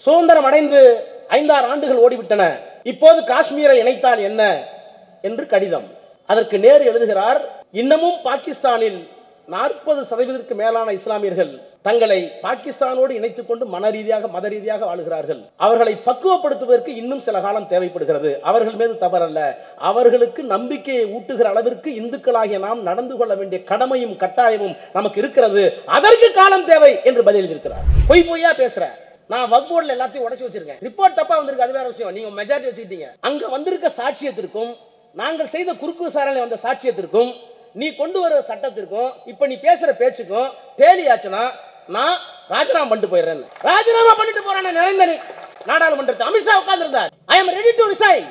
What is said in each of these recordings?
சுதந்திரம் அடைந்து 5-6 ஆண்டுகள் ஓடிவிட்டன. இப்போது காஷ்மீரை இணைத்தால் என்ன என்று கடிதம். அதற்கு நேரு எழுதுகிறார், இன்னமும் பாகிஸ்தானில் 40% மேலான இஸ்லாமியர்கள் தங்களை பாகிஸ்தானோடு இணைத்துக் கொண்டு மன ரீதியாக மத ரீதியாக வாழுகிறார்கள். அவர்களை பக்குவப்படுத்துவதற்கு இன்னும் சில காலம் தேவைப்படுகிறது. அவர்கள் மீது தவறல்ல, அவர்களுக்கு நம்பிக்கையை ஊட்டுகிற அளவிற்கு இந்துக்களாகிய நாம் நடந்து கொள்ள வேண்டிய கடமையும் கட்டாயமும் நமக்கு இருக்கிறது. அதற்கு காலம் தேவை என்று பதில் இருக்கிறார். பொய் பொய்யா பேசுற. நான் வக்ஃப் போர்டுல எல்லாத்தையும் உடைச்சு வச்சிருக்கேன். ரிப்போர்ட் தப்பா வந்திருக்கு, அது வேற விஷயம். நீங்க மெஜாரிட்டி வச்சுக்கிட்டீங்க. அங்க வந்திருக்க சாட்சியத்திற்கும் நாங்கள் செய்த குறுக்கு விசாரணை வந்த சாட்சியத்திற்கும் நீ கொண்டு வர சட்டத்திற்கும் இப்ப நீ பேசுற பேச்சுக்கும் டேலி ஆச்சுன்னா நான் ராஜினாமா பண்ணிட்டு போயிடுறேன். ராஜினாமா பண்ணிட்டு போறான நரேந்திர நாடாளுமன்றத்தில் அமித்ஷா உட்கார்ந்து இருந்தார். ஐ அம் ரெடி டு ரிசைன்.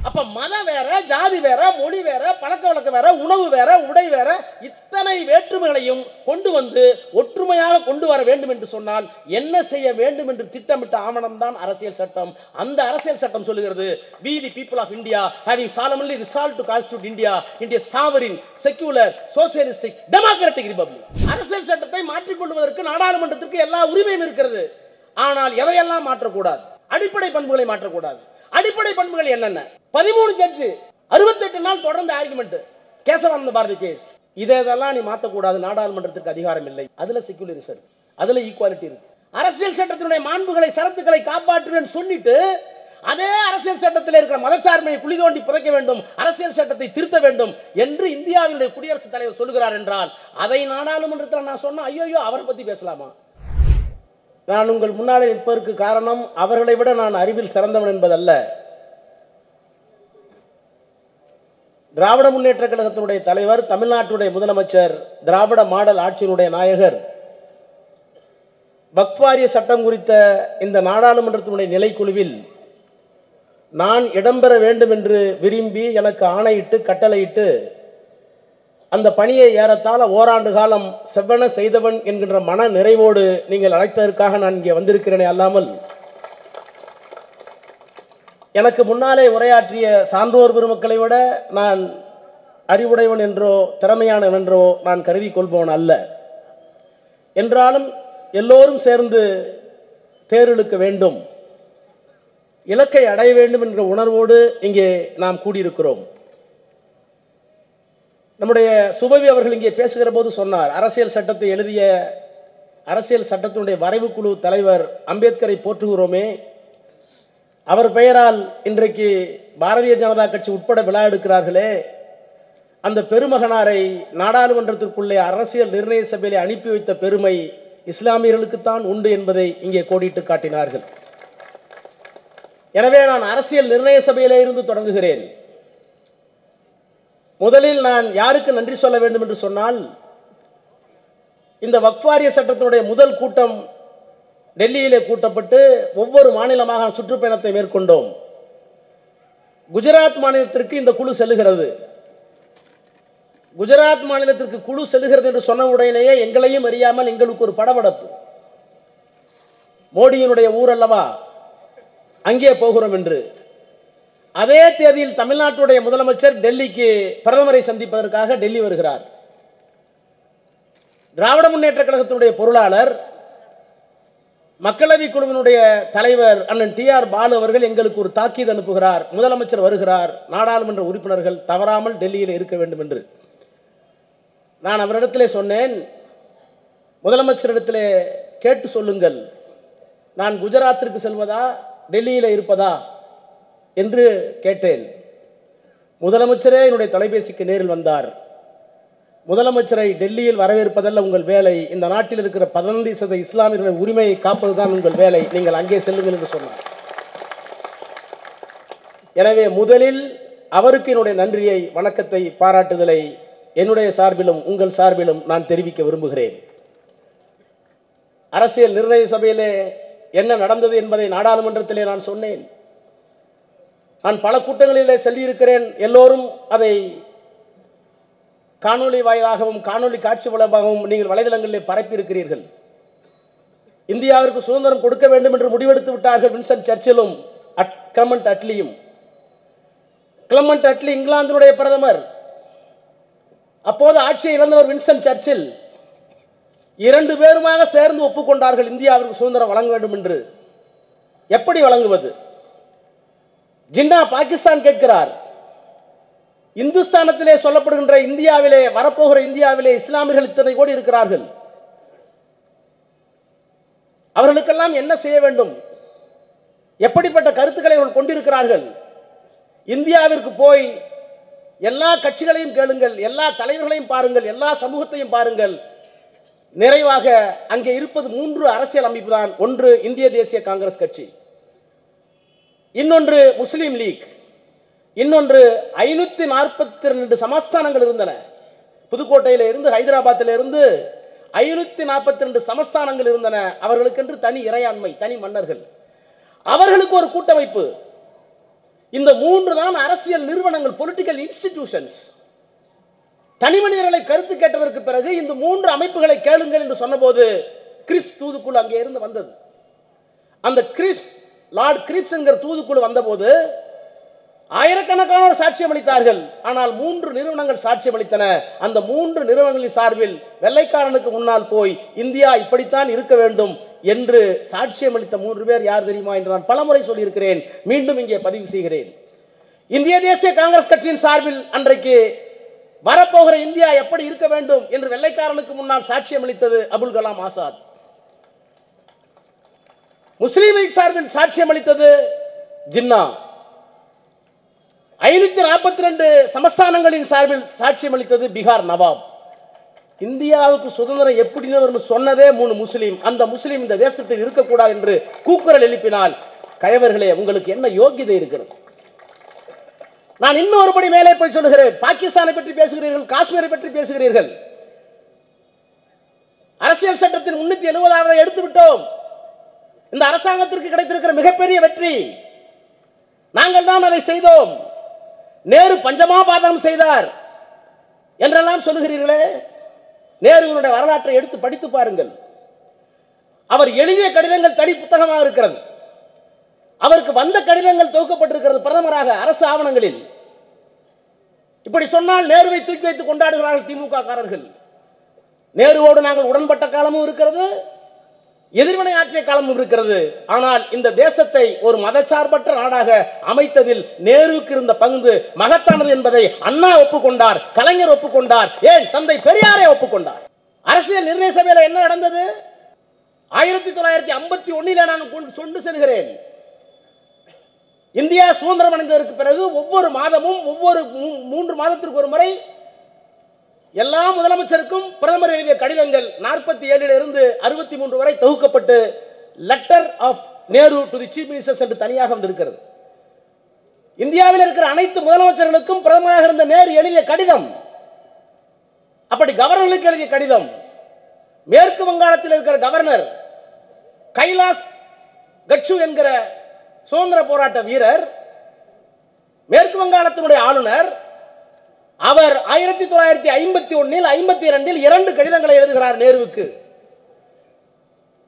அப்ப மதம் வேற, ஜாதி வேற, மொழி வேற, பழக்க வழக்கம் வேற, உணவு வேற, உடை வேற, இத்தனை வேற்றுமைகளையும் கொண்டு வந்து ஒற்றுமையாக கொண்டு வர வேண்டும் என்று சொன்னால் என்ன செய்ய வேண்டும் என்று திட்டமிட்ட ஆவணம் தான் அரசியல் சட்டம். அந்த அரசியல் சட்டம் சொல்லுகிறது, we the people of India having solemnly resolved to constitute India into a sovereign, secular, socialistic, democratic republic. அரசியல் சட்டத்தை மாற்றிக் கொள்வதற்கு நாடாளுமன்றத்திற்கு எல்லா உரிமையும் இருக்கிறது. ஆனால் எதையெல்லாம் மாற்றக்கூடாது, அடிப்படை பண்புகளை மாற்றக்கூடாது. அடிப்படை பண்புகள் என்னென்ன? 13 ஜட்ஜ் 68 நாள் தொடர்ந்து ஆர்குமெண்ட், கேசவானந்த பாரதி கேஸ். இதெல்லாம் நீ மாற்றக்கூடாது. நாடாளுமன்றத்திற்கு அதிகாரம் இல்லை. அதுல செக்யூலரிசம் இருக்கு, அதுல ஈக்குவாலிட்டி இருக்கு. அரசியல் சட்டத்தினுடைய மாண்புகளை சரத்துக்களை காப்பாற்றுவேன் சொல்லிட்டு அதே அரசியல் சட்டத்தில் இருக்கிற மதச்சார்மையை குழி தோண்டி புதைக்க வேண்டும், அரசியல் சட்டத்தை திருத்த வேண்டும் என்று இந்தியாவினுடைய குடியரசுத் தலைவர் சொல்லுகிறார் என்றால் அதை நாடாளுமன்றத்தில் நான் சொன்ன ஐயோ அவரை பத்தி பேசலாமா? நான் உங்கள் முன்னாலே நிற்பதற்கு காரணம் அவர்களை விட நான் அறிவில் சிறந்தவன் என்பதல்ல. திராவிட முன்னேற்ற கழகத்தினுடைய தலைவர், தமிழ்நாட்டுடைய முதலமைச்சர், திராவிட மாடல் ஆட்சியினுடைய நாயகர் வக்ஃப் வாரிய சட்டம் குறித்த இந்த நாடாளுமன்றத்தினுடைய நிலைக்குழுவில் நான் இடம்பெற வேண்டும் என்று விரும்பி எனக்கு ஆணையிட்டு கட்டளையிட்டு அந்த பணியை ஏறத்தாழ ஓராண்டு காலம் செவ்வன செய்தவன் என்கின்ற மன நிறைவோடு நீங்கள் அழைத்ததற்காக நான் இங்கே வந்திருக்கிறேனே அல்லாமல் எனக்கு முன்னாலே உரையாற்றிய சான்றோர் பெருமக்களை விட நான் அறிவுடையவன் என்றோ திறமையானவன் என்றோ நான் கருதி கொள்பவன் அல்ல. என்றாலும் எல்லோரும் சேர்ந்து தேர்தலுக்கு வேண்டும், இலக்கை அடைய வேண்டும் என்ற உணர்வோடு இங்கே நாம் கூடியிருக்கிறோம். நம்முடைய சுபவி அவர்கள் இங்கே பேசுகிற போது சொன்னார், அரசியல் சட்டத்தை எழுதிய அரசியல் சட்டத்தினுடைய வரைவு குழு தலைவர் அம்பேத்கரை போற்றுகிறோமே, அவர் பெயரால் இன்றைக்கு பாரதிய ஜனதா கட்சி உட்பட விழா எடுக்கிறார்களே, அந்த பெருமகனாரை நாடாளுமன்றத்திற்குள்ளே அரசியல் நிர்ணய சபையிலே அனுப்பி வைத்த பெருமை இஸ்லாமியர்களுக்குத்தான் உண்டு என்பதை இங்கே கோடிட்டு காட்டினார்கள். எனவே நான் அரசியல் நிர்ணய சபையிலே இருந்து தொடங்குகிறேன். முதலில் நான் யாருக்கு நன்றி சொல்ல வேண்டும் என்று சொன்னால், இந்த வக்ஃப் வாரிய சட்டத்தினுடைய முதல் கூட்டம் டெல்லியிலே கூட்டப்பட்டு ஒவ்வொரு மாநிலமாக சுற்றுப்பயணத்தை மேற்கொண்டோம். குஜராத் மாநிலத்திற்கு இந்த குழு செல்லுகிறது. குஜராத் மாநிலத்திற்கு குழு செல்லுகிறது என்று சொன்ன உடனேயே எங்களையும் அறியாமல் எங்களுக்கு ஒரு படபடப்பு. மோடியினுடைய ஊர் அல்லவா, அங்கே போகிறோம் என்று. அதே தேதியில் தமிழ்நாட்டுடைய முதலமைச்சர் டெல்லிக்கு பிரதமரை சந்திப்பதற்காக டெல்லி வருகிறார். திராவிட முன்னேற்ற கழகத்தினுடைய பொருளாளர், மக்களவை குழுவினுடைய தலைவர் அண்ணன் TR பாலு அவர்கள் எங்களுக்கு ஒரு தாக்கீது அனுப்புகிறார், முதலமைச்சர் வருகிறார், நாடாளுமன்ற உறுப்பினர்கள் தவறாமல் டெல்லியில் இருக்க வேண்டும் என்று. நான் அவரிடத்திலே சொன்னேன், முதலமைச்சரிடத்திலே கேட்டு சொல்லுங்கள், நான் குஜராத்திற்கு செல்வதா டெல்லியில் இருப்பதா என்று கேட்டேன். முதலமைச்சரே என்னுடைய தொலைபேசிக்கு நேரில் வந்தார். முதலமைச்சரை டெல்லியில் வரவேற்பதல்ல உங்கள் வேலை, இந்த நாட்டில் இருக்கிற 15% இஸ்லாமியர்களின் உரிமையை காப்பதுதான் உங்கள் வேலை, நீங்கள் அங்கே செல்லுங்கள் என்று சொன்னார். எனவே முதலில் அவருக்கு என்னுடைய நன்றியை, வணக்கத்தை, பாராட்டுதலை என்னுடைய சார்பிலும் உங்கள் சார்பிலும் நான் தெரிவிக்க விரும்புகிறேன். அரசியல் நிர்ணய சபையிலே என்ன நடந்தது என்பதை நாடாளுமன்றத்திலே நான் சொன்னேன். நான் பல கூட்டங்களிலே சொல்லியிருக்கிறேன். எல்லோரும் அதை காணொலி வாயிலாகவும் காணொலி காட்சி மூலமாகவும் நீங்கள் வலைதளங்களிலே பரப்பியிருக்கிறீர்கள். இந்தியாவிற்கு சுதந்திரம் கொடுக்க வேண்டும் என்று முடிவெடுத்து விட்டார்கள் வின்சென்ட் சர்ச்சிலும் கிளமெண்ட் அட்லியும். கிளமெண்ட் அட்லி இங்கிலாந்தினுடைய பிரதமர், அப்போது ஆட்சியை இழந்தவர் வின்சென்ட் சர்ச்சில். 2 பேருமாக சேர்ந்து ஒப்புக்கொண்டார்கள் இந்தியாவிற்கு சுதந்திரம் வழங்க வேண்டும் என்று. எப்படி வழங்குவது? ஜின்னா பாகிஸ்தான் கேட்கிறார். இந்துஸ்தானத்திலே சொல்லப்படுகின்ற இந்தியாவிலே, வரப்போகிற இந்தியாவிலே இஸ்லாமியர்கள் இத்தனை கோடி இருக்கிறார்கள். அவர்களுக்கெல்லாம் என்ன செய்ய வேண்டும்? எப்படிப்பட்ட கருத்துக்களை அவர்கள் கொண்டிருக்கிறார்கள்? இந்தியாவிற்கு போய் எல்லா கட்சிகளையும் கேளுங்கள், எல்லா தலைவர்களையும் பாருங்கள், எல்லா சமூகத்தையும் பாருங்கள். நிறைவாக அங்கே இருப்பது 3 அரசியல் அமைப்பு தான். ஒன்று இந்திய தேசிய காங்கிரஸ் கட்சி, இன்னொன்று முஸ்லீம் லீக், இன்னொன்று 542 சமஸ்தானங்கள் இருந்தன. புதுக்கோட்டையில இருந்து ஹைதராபாத்தில இருந்து 542 சமஸ்தானங்கள் இருந்தன. அவர்களுக்கென்று தனி இறையாண்மை, தனி மன்னர்கள், அவர்களுக்கு ஒரு கூட்டமைப்பு. இந்த 3 தான் அரசியல் நிறுவனங்கள், பொலிட்டிக்கல் இன்ஸ்டிடியூஷன்ஸ். தனி மனிதர்களை கருத்து கேட்டதற்கு பிறகு இந்த 3 அமைப்புகளை கேளுங்கள் என்று சொன்னபோது கிரிப்ஸ் தூதுக்குழு அங்கே இருந்து வந்தது. அந்த கிரிப்ஸ், லார்ட் கிரிப்ஸ் என்கிற தூதுக்குழு வந்தபோது ஆயிரக்கணக்கானோர் சாட்சியம் அளித்தார்கள். ஆனால் 3 நிறுவனங்கள் சாட்சியம் அளித்தன. அந்த 3 நிறுவனங்களின் சார்பில் வெள்ளைக்காரனுக்கு முன்னால் போய் இந்தியா இப்படித்தான் இருக்க வேண்டும் என்று சாட்சியம் அளித்த 3 பேர் யார் தெரியுமா என்று நான் பலமுறை சொல்லியிருக்கிறேன், மீண்டும் இங்கே பதிவு செய்கிறேன். இந்திய தேசிய காங்கிரஸ் கட்சியின் சார்பில் அன்றைக்கு வரப்போகிற இந்தியா எப்படி இருக்க வேண்டும் என்று வெள்ளைக்காரனுக்கு முன்னால் சாட்சியம் அளித்தது அபுல் கலாம் ஆசாத். முஸ்லீம் லீக் சார்பில் சாட்சியம் அளித்தது ஜின்னா. 542 சமஸ்தானங்களின் சார்பில் சாட்சியம் அளித்தது பீகார் நவாப். இந்தியாவுக்கு சுதந்திரம் எப்படின்னு சொன்னதே 3 முஸ்லீம். அந்த முஸ்லீம் இந்த தேசத்தில் இருக்கக்கூடாது என்று கூக்குரல் எழுப்பினால், கயவர்களே, உங்களுக்கு என்ன யோகியதை இருக்கிறது? நான் இன்னொரு படி மேலே போய் சொல்லுகிறேன். பாகிஸ்தானை பற்றி பேசுகிறீர்கள், காஷ்மீரை பற்றி பேசுகிறீர்கள். அரசியல் சட்டத்தின் 370வது எடுத்து விட்டோம். இந்த அரசாங்கத்திற்கு கிடைத்திருக்கிற மிகப்பெரிய வெற்றி. நாங்கள் தான் அதை செய்தோம். நேரு பஞ்சமாபாதனம் செய்தார் என்றெல்லாம் சொல்லுகிறீர்களே. நேருவினுடைய வரலாற்றை எடுத்து படித்து பாருங்கள். அவர் எழுதிய கடிதங்கள் தனி புத்தகமாக இருக்கிறது. அவருக்கு வந்த கடிதங்கள் தொகுக்கப்பட்டிருக்கிறது பிரதமராக அரசு ஆவணங்களில். இப்படி சொன்னால் நேருவை தூக்கி வைத்து கொண்டாடுகிறார்கள் திமுக காரர்கள். நேருவோடு நாங்கள் உடன்பட்ட காலமும் இருக்கிறது, எதிர்வினை ஆற்றிய காலமும் இருக்கிறது. ஆனால் இந்த தேசத்தை ஒரு மதச்சார்பற்ற நாடாக அமைத்ததில் நேருவுக்கு இருந்த பங்கு மகத்தானது என்பதை அண்ணா ஒப்புக்கொண்டார், கலைஞர் ஒப்புக்கொண்டார், ஏன் தந்தை பெரியாரே ஒப்புக்கொண்டார். அரசியல் நிர்ணய சபையில் என்ன நடந்தது? 1951 நான் கொண்டு செல்கிறேன். இந்தியா சுதந்திரம் அடைந்ததற்கு பிறகு ஒவ்வொரு மாதமும், ஒவ்வொரு 3 மாதத்திற்கு ஒரு முறை எல்லா முதலமைச்சருக்கும் பிரதமர் எழுதிய கடிதங்கள் 47 இருந்து 63 வரை தொகுக்கப்பட்டு letter of Nehru to the chief ministers என்று தனியாக வந்திருக்கிறது. இந்தியாவில் இருக்கிற அனைத்து முதலமைச்சர்களுக்கும் பிரதமராக இருந்த நேரு எழுதிய கடிதம். அப்படி கவர்னர்களுக்கு எழுதிய கடிதம். மேற்கு வங்காளத்தில் இருக்கிற கவர்னர் கைலாஸ் கட்சு என்கிற சுதந்திர போராட்ட வீரர், மேற்கு வங்காளத்தினுடைய ஆளுநர், அவர் 1951 52 2 கடிதங்களை எழுதுகிறார் நேருவுக்கு.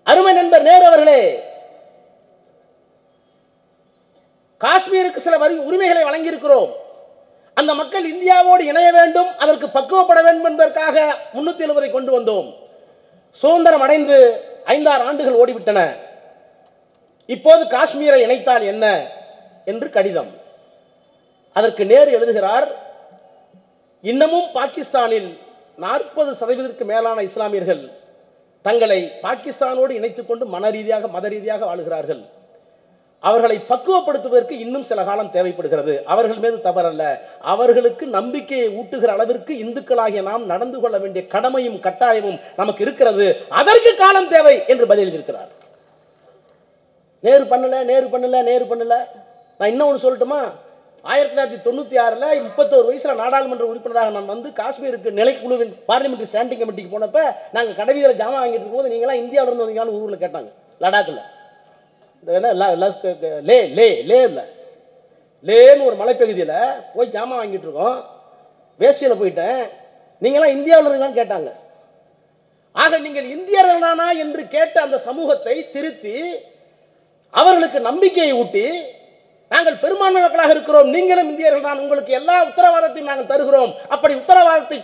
அருமை நண்பர் நேரு அவர்களே, காஷ்மீருக்கு சில உரிமைகளை வழங்கியிருக்கிறோம். அந்த மக்கள் இந்தியாவோடு இணைய வேண்டும், அதற்கு பக்குவப்பட வேண்டும் என்பதற்காக 370 கொண்டு வந்தோம். சுதந்திரம் அடைந்து 5-6 ஆண்டுகள் ஓடிவிட்டன. இப்போது காஷ்மீரை இணைத்தால் என்ன என்று கடிதம். அதற்கு நேரு எழுதுகிறார், இன்னமும் பாகிஸ்தானில் 40% மேலான இஸ்லாமியர்கள் தங்களை பாகிஸ்தானோடு இணைத்துக் கொண்டு மன ரீதியாக, மத ரீதியாக வாழுகிறார்கள். அவர்களை பக்குவப்படுத்துவதற்கு இன்னும் சில காலம் தேவைப்படுகிறது. அவர்கள் மீது தவறல்ல, அவர்களுக்கு நம்பிக்கையை ஊட்டுகிற அளவிற்கு இந்துக்களாகிய நாம் நடந்து கொள்ள வேண்டிய கடமையும் கட்டாயமும் நமக்கு இருக்கிறது. அதற்கு காலம் தேவை என்று பதில் இருக்கிறார். நேரு பண்ணல, நேரு பண்ணல, நேரு பண்ணல. நான் இன்னொன்று சொல்லட்டுமா? 1996 31 வயசுல நாடாளுமன்ற உறுப்பினராக நான் வந்து காஷ்மீருக்கு நிலைக்குழுவின் பார்லிமெண்டரி ஸ்டாண்டிங் கமிட்டிக்கு போனப்ப நாங்கள் கடைவீதியில் ஜாமான் வாங்கிட்டு இருக்கும்போது நீங்களாம் இந்தியாவில இருந்து வந்தீங்கன்னு ஊரில் கேட்டாங்க. லடாக்கில் லேன்னு ஒரு மலைப்பகுதியில் போய் ஜாமான் வாங்கிட்டு இருக்கோம். வேசியில் போயிட்டேன், நீங்களாம் இந்தியாவில் இருக்கான்னு கேட்டாங்க. ஆக நீங்கள் இந்தியர்கள் தானா என்று கேட்ட அந்த சமூகத்தை திருத்தி அவர்களுக்கு நம்பிக்கையை ஊட்டி, நாங்கள் பெரும்பான்மை மக்களாக இருக்கிறோம், நீங்களும் இந்தியர்கள் தான், உங்களுக்கு எல்லா உத்தரவாதத்தையும் நாங்கள் தருகிறோம், அப்படி உத்தரவாதத்தை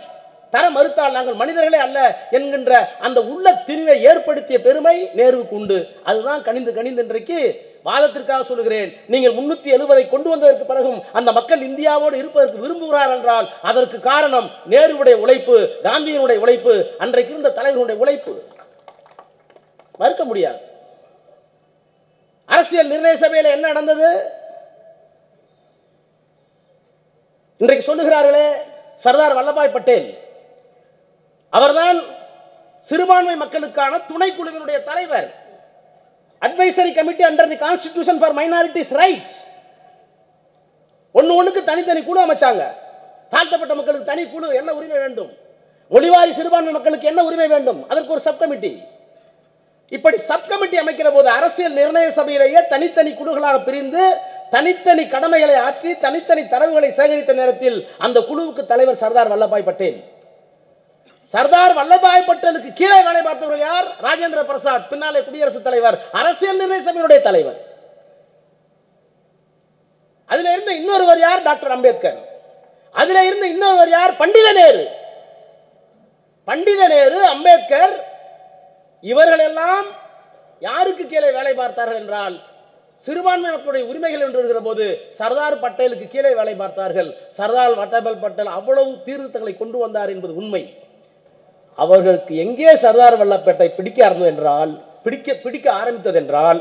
தர மறுத்தால் நாங்கள் மனிதர்களே அல்ல என்கின்ற அந்த உள்ள திணிவை ஏற்படுத்திய பெருமை நேருவுக்கு உண்டு. அதுதான் கனிந்து கனிந்து இன்றைக்கு வாதத்திற்காக சொல்லுகிறேன். நீங்கள் 370 கொண்டு வந்ததற்கு பிறகும் அந்த மக்கள் இந்தியாவோடு இருப்பதற்கு விரும்புகிறார் என்றால் அதற்கு காரணம் நேருவுடைய உழைப்பு, காந்தியினுடைய உழைப்பு, அன்றைக்கு இருந்த தலைவர்களுடைய உழைப்பு. மறுக்க முடியாது. அரசியல் நிர்ணய சபையில் என்ன நடந்தது? இன்றைக்கு சொல்லுகிறார்களே சர்தார் வல்லபாய் பட்டேல் அவர்தான் சிறுபான்மை மக்களுக்கான துணைக்குழுவினுடைய தலைவர். Advisory committee under the constitution for minorities rights. ஒண்ணுக்கு தனித்தனி குழு அமைச்சாங்க. தாழ்த்தப்பட்ட மக்களுக்கு தனி குழு, என்ன உரிமை வேண்டும், மொழிவாரி சிறுபான்மை மக்களுக்கு என்ன உரிமை வேண்டும், அதற்கு ஒரு சப் கமிட்டி. இப்படி சப் கமிட்டி அமைக்கிற போது அரசியல் நிர்ணய சபையிலேயே தனித்தனி குழுக்களாக பிரிந்து தனித்தனி கடமைகளை ஆற்றி தனித்தனி தரவுகளை சேகரித்த நேரத்தில் அந்த குழுவுக்கு தலைவர் சர்தார் வல்லபாய் பட்டேல். சர்தார் வல்லபாய் பட்டேலுக்கு கீழே வேலை பார்த்தவர்கள் யார்? ராஜேந்திர பிரசாத், பின்னாலே குடியரசுத் தலைவர், அரசியல் நிர்ணய சபையினுடைய தலைவர். அதில் இருந்த இன்னொருவர் யார்? டாக்டர் அம்பேத்கர். அதில் இருந்த இன்னொருவர் யார்? பண்டித நேரு. பண்டித நேரு, அம்பேத்கர் இவர்கள் எல்லாம் யாருக்கு கீழே வேலை பார்த்தார்கள் என்றால் சிறுபான்மை மக்களுடைய உரிமைகள் என்று இருக்கிற போது சர்தார் பட்டேலுக்கு கீழே வேலை பார்த்தார்கள். சர்தார் வல்லபாய் பட்டேல் அவ்வளவு தீர்த்தங்களை கொண்டு வந்தார் என்பது உண்மை. அவர்களுக்கு எங்கே சர்தார் வல்லபாய் பிடிக்க ஆரம்பித்தது என்றால்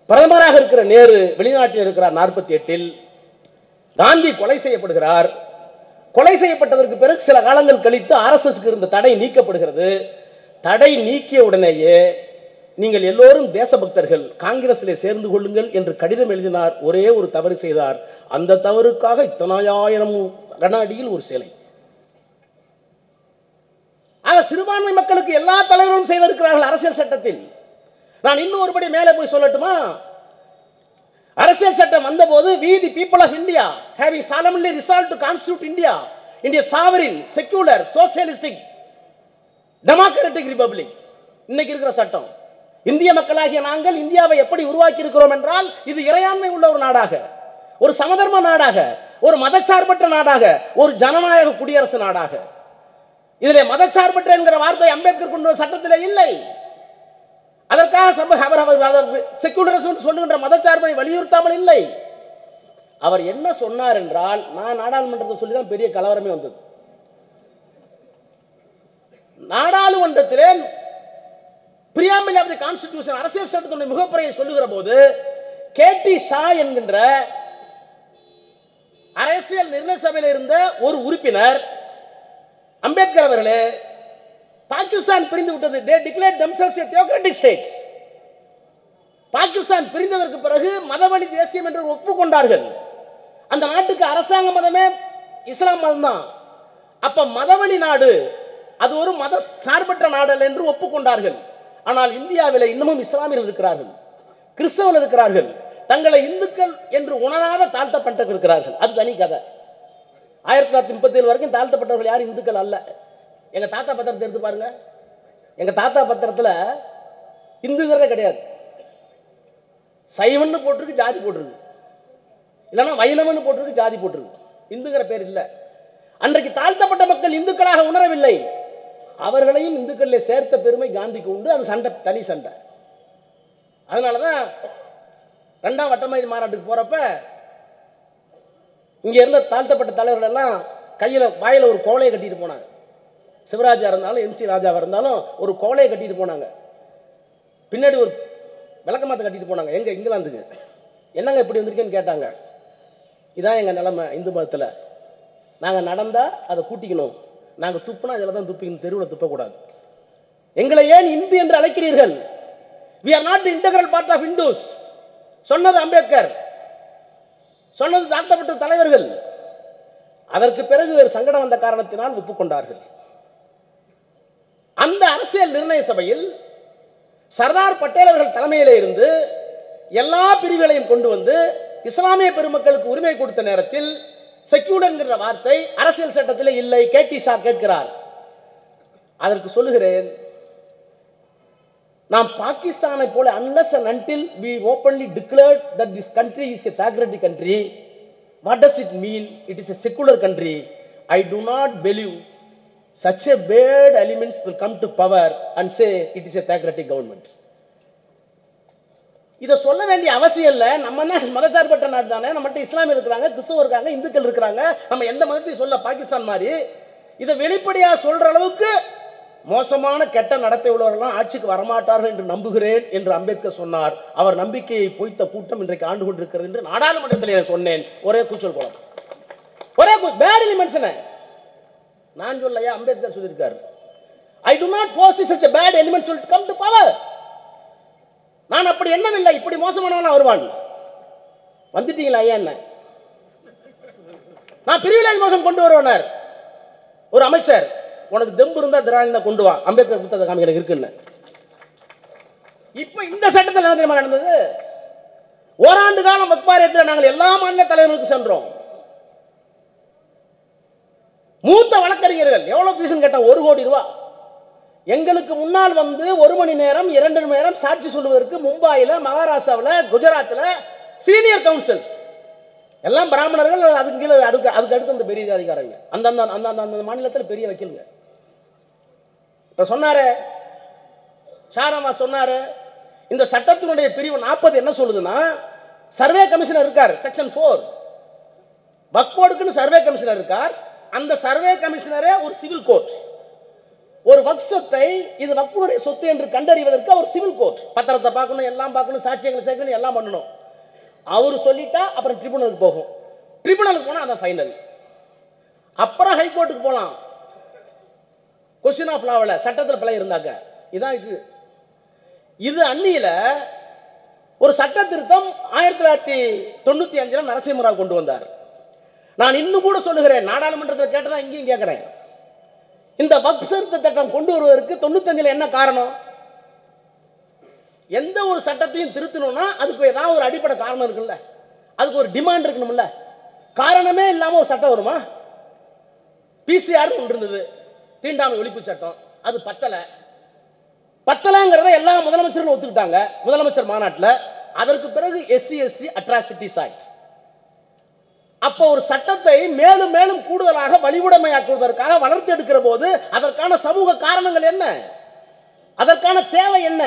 பிரதமராக இருக்கிற நேரு வெளிநாட்டில் இருக்கிறார். 48 காந்தி கொலை செய்யப்படுகிறார். கொலை செய்யப்பட்டதற்கு பிறகு சில காலங்கள் கழித்து ஆர்எஸ்எஸ்க்கு இருந்த தடை நீக்கப்படுகிறது. தடை நீக்கிய உடனேயே நீங்கள் எல்லோரும் தேசபக்தர்கள், காங்கிரஸிலே சேர்ந்து கொள்ளுங்கள் என்று கடிதம் எழுதினார். ஒரே ஒரு தவறு செய்தார். அந்த தவறுக்காக 10,000 கன அடியில் ஒரு சிலை. ஆக சிறுபான்மை மக்களுக்கு எல்லா தலைவர்களும் செய்திருக்கிறார்கள் அரசியல் சட்டத்தில். நான் இன்னும் ஒருபடி மேலே போய் சொல்லட்டுமா? அரசியல் சட்டம் வந்தபோது we the people of India having solemnly resolved to constitute India sovereign, secular, socialistic, democratic republic. இன்னைக்கு இருக்கிற சட்டம், இந்திய மக்களாகிய நாங்கள் இந்தியாவை எப்படி உருவாக்கி இருக்கிறோம் என்றால் இது இறையாண்மை உள்ள ஒரு நாடாக, ஒரு சமதர்ம நாடாக, ஒரு மதச்சார்பற்ற நாடாக, ஒரு ஜனநாயக குடியரசு நாடாக. இதிலே மதச்சார்பற்ற என்கிற வார்த்தை அம்பேத்கர் கொண்டு வந்த சட்டத்திலே இல்லை. அதற்காக செக்குலரிசம் சொல்லுகின்ற மதச்சார்பை வலியுறுத்தாமல் இல்லை. அவர் என்ன சொன்னார் என்றால், நான் நாடாளுமன்றத்தை சொல்லிதான் பெரிய கலவரமே வந்தது. நாடாளுமன்றத்திலே பிரியாம்பிள் ஆஃப் தி கான்ஸ்டிடியூஷன் அரசியல் சட்டத்தினுடைய முகப்புரையை சொல்லுகிற போது கேடி ஷா என்கின்ற அரசியல் நிர்ணய சபையில் இருந்த ஒரு உறுப்பினர், அம்பேத்கர் அவர்களே, பாகிஸ்தான் பிரிந்து விட்டது, they declared themselves a theocratic state. Pakistan பிரிந்ததற்கு பிறகு மதவழி தேசியம் என்று ஒப்புக்கொண்டார்கள். அந்த நாட்டுக்கு அரசாங்க மதமே இஸ்லாம் மதம் தான். அப்ப மதவழி நாடு, அது ஒரு மத சார்பற்ற நாடு என்று ஒப்புக்கொண்டார்கள். ஆனால் இந்தியாவில் இன்னமும் இஸ்லாமியர்கள் இருக்கிறார்கள், கிறிஸ்தவர்கள் இருக்கிறார்கள், தங்களை இந்துக்கள் என்று உணராத தாழ்த்தப்பட்டு இருக்கிறார்கள். அது தனி கதை. 1937 வரைக்கும் தாழ்த்தப்பட்டவர்கள் யாரும் இந்துக்கள் அல்ல. எங்க தாத்தா பத்திரத்தை எடுத்து பாருங்க. எங்க தாத்தா பத்திரத்தில் இந்துங்கிறதே கிடையாது. சைவன்னு போட்டிருக்கு, ஜாதி போட்டிருக்கு, இல்லைன்னா வைணவன்னு போட்டிருக்கு, ஜாதி போட்டிருக்கு, இந்துங்கிற பேர் இல்லை. அன்றைக்கு தாழ்த்தப்பட்ட மக்கள் இந்துக்களாக உணரவில்லை. அவர்களையும் இந்துக்களில் சேர்த்த பெருமை காந்திக்கு உண்டு. அது சண்டை, தனி சண்டை. அதனாலதான் 2ஆம் வட்டமேஜை மாநாட்டுக்கு போறப்ப இங்க இருந்த தாழ்த்தப்பட்ட தலைவர்கள் எல்லாம் கையில வாயில ஒரு கோலையை கட்டிட்டு போனாங்க. சிவராஜா இருந்தாலும் MC ராஜாவா இருந்தாலும் ஒரு கோலையை கட்டிட்டு போனாங்க. பின்னாடி ஒரு விளக்கமாத்த கட்டிட்டு போனாங்க. எங்க இங்கிலாந்துக்கு என்னங்க இப்படி வந்திருக்கேன்னு கேட்டாங்க. இதான் எங்க நிலைமை இந்து மதத்தில். நாங்கள் நடந்தா அதை கூட்டிக்கணும், நாங்கள் துப்புனா இதில் தான் துப்பிக்கணும், தெருவில் துப்பக்கூடாது. எங்களை ஏன் இந்து என்று அழைக்கிறீர்கள்? we are not the integral part of Hindus. சொன்னது அம்பேத்கர், சொன்னது தாழ்த்தப்பட்ட தலைவர்கள். அதற்கு பிறகு வேறு சங்கடம் வந்த காரணத்தினால் ஒப்புக்கொண்டார்கள். அந்த அரசியல் நிர்ணய சபையில் சர்தார் பட்டேல் அவர்கள் தலைமையிலே இருந்து எல்லா பிரிவுகளையும் கொண்டு வந்து இஸ்லாமிய பெருமக்களுக்கு உரிமை கொடுத்த நேரத்தில் செக்யூர்ட் என்கிற வார்த்தை அரசியல் சட்டத்தில் இல்லை. கேடி ஷா கேட்கிறார். அதற்கு சொல்லுகிறேன், நாம் பாகிஸ்தானை போல unless and until we openly declared that this country is a theocratic country, what does it mean? It is a secular country. I do not believe such a bad elements will come to power and say it is a theocratic government. இதை சொல்ல வேண்டிய அவசியம் இல்லை. நம்ம என்ன மதச்சார்பற்ற நாடு தானே, நம்மகிட்ட இஸ்லாமியர் இருக்கிறாங்க, கிறிஸ்தவர் இருக்காங்க, இந்துக்கள் இருக்கிறாங்க. நம்ம எந்த மதத்தையும் சொல்ல பாகிஸ்தான் மாதிரி இதை வெளிப்படையாக சொல்ற அளவுக்கு மோசமான கெட்ட நடத்தை உள்ளவர்கள்லாம் ஆட்சிக்கு வரமாட்டார்கள் என்று நம்புகிறேன் என்று அம்பேத்கர் சொன்னார். அவர் நம்பிக்கையை பொய்த்த கூட்டம் இன்றைக்கு ஆண்டு கொண்டிருக்கிறது என்று நாடாளுமன்றத்தில் சொன்னேன். ஒரே கூச்சல் குளம், ஒரே பேட் எலிமெண்ட்ஸ். நான் சொல்லையா, அம்பேத்கர் சொல்லியிருக்காரு, I do not foresee such a bad elements will come to power. நான் அப்படி எண்ணவில்லை, இப்படி மோசமானவனா வருவான். வந்துட்டீங்களா ஐயா? என்ன நான் பிரிவிலேஜ் மோசம் கொண்டு வருவனர் ஒரு அமைச்சர், உனக்கு தெம்பு இருந்தா திராவிட கொண்டு வா, அம்பேத்கர் புத்தக காமி எனக்கு இருக்குன்னு. இப்ப இந்த சட்டத்தில் என்ன தெரியுமா நடந்தது? ஓராண்டு காலம் வக்பாரியத்தில் நாங்கள் எல்லா மாநில தலைவர்களுக்கு சென்றோம். மூத்த வழக்கறிஞர்கள் எவ்வளவு ஃபீஸ் கேட்டா 1 கோடி ரூபாய். எங்களுக்கு முன்னால் வந்து 1 மணி நேரம் 2 மணி நேரம் சாட்சி சொல்வதற்கு மும்பாயில, மகாராஷ்டிராவில், குஜராத்தில் சீனியர் கவுன்சில்ஸ் எல்லாம் பிராமணர்கள், அதுக்கு கீழே அதுக்கு அடுத்து அந்த பெரிய அதிகாரிங்க, அந்த மாநிலத்தில் பெரிய வக்கீலுங்க. இப்ப சொன்னாரு ஷாராமா சொன்னாரு, இந்த சட்டத்தினுடைய பிரிவு 40 என்ன சொல்லுதுன்னா, சர்வே கமிஷனர் இருக்கார், செக்ஷன் 4 வக்போர்டுக்குன்னு சர்வே கமிஷனர் இருக்கார். அந்த சர்வே கமிஷனரே ஒரு சிவில் கோர்ட். ஒரு வக்ஃப் சொத்தை இது வக்ஃபுடைய சொத்து என்று கண்டறிவதற்கு அவர் சிவில் கோர்ட், பத்திரத்தை பார்க்கணும், எல்லாம் பார்க்கணும், சாட்சியங்களை சேர்க்கணும், எல்லாம் பண்ணணும். அவர் சொல்லிட்டா அப்புறம் ட்ரிபியூனலுக்கு போகும். ட்ரிபியூனலுக்கு போனால் அதான் ஃபைனல். அப்புறம் ஹைகோர்ட்டுக்கு போகலாம். கொஸ்டின் ஆஃப் லாவில் சட்டத்தில் பிழை இருந்தாக்க இதான் இது அந்நியில ஒரு சட்ட திருத்தம் 1995 நரசிம்மராவ் கொண்டு வந்தார். நான் இன்னும் கூட சொல்லுகிறேன், நாடாளுமன்றத்தில் கேட்டதான் இங்கேயும் கேட்கிறேன். இந்த வக்ஃப் திருத்த சட்டம் கொண்டு வருவதற்கு 95 என்ன காரணம்? எந்த ஒரு சட்டத்தையும் திருத்தணும்னா அதுக்கு ஏதாவது ஒரு அடிப்படை காரணம் இருக்குல்ல, அதுக்கு ஒரு டிமாண்ட் இருக்கணும்ல. காரணமே இல்லாம ஒரு சட்டம் வருமா? பிசிஆர் ஒன்று இருந்தது, தீண்டாமை ஒழிப்பு சட்டம், அது பத்தலைங்கிறத எல்லா முதலமைச்சர்களும் ஒத்துக்கிட்டாங்க முதலமைச்சர் மாநாட்டில். அதற்கு பிறகு SC/ST அட்ராசிட்டிஸ் ஆக்ட். அப்போ ஒரு சட்டத்தை மேலும் மேலும் கூடுதலாக வழிவுடைமையாக்குவதற்காக வளர்த்து எடுக்கிற போது அதற்கான சமூக காரணங்கள் என்ன, அதற்கான தேவை என்ன,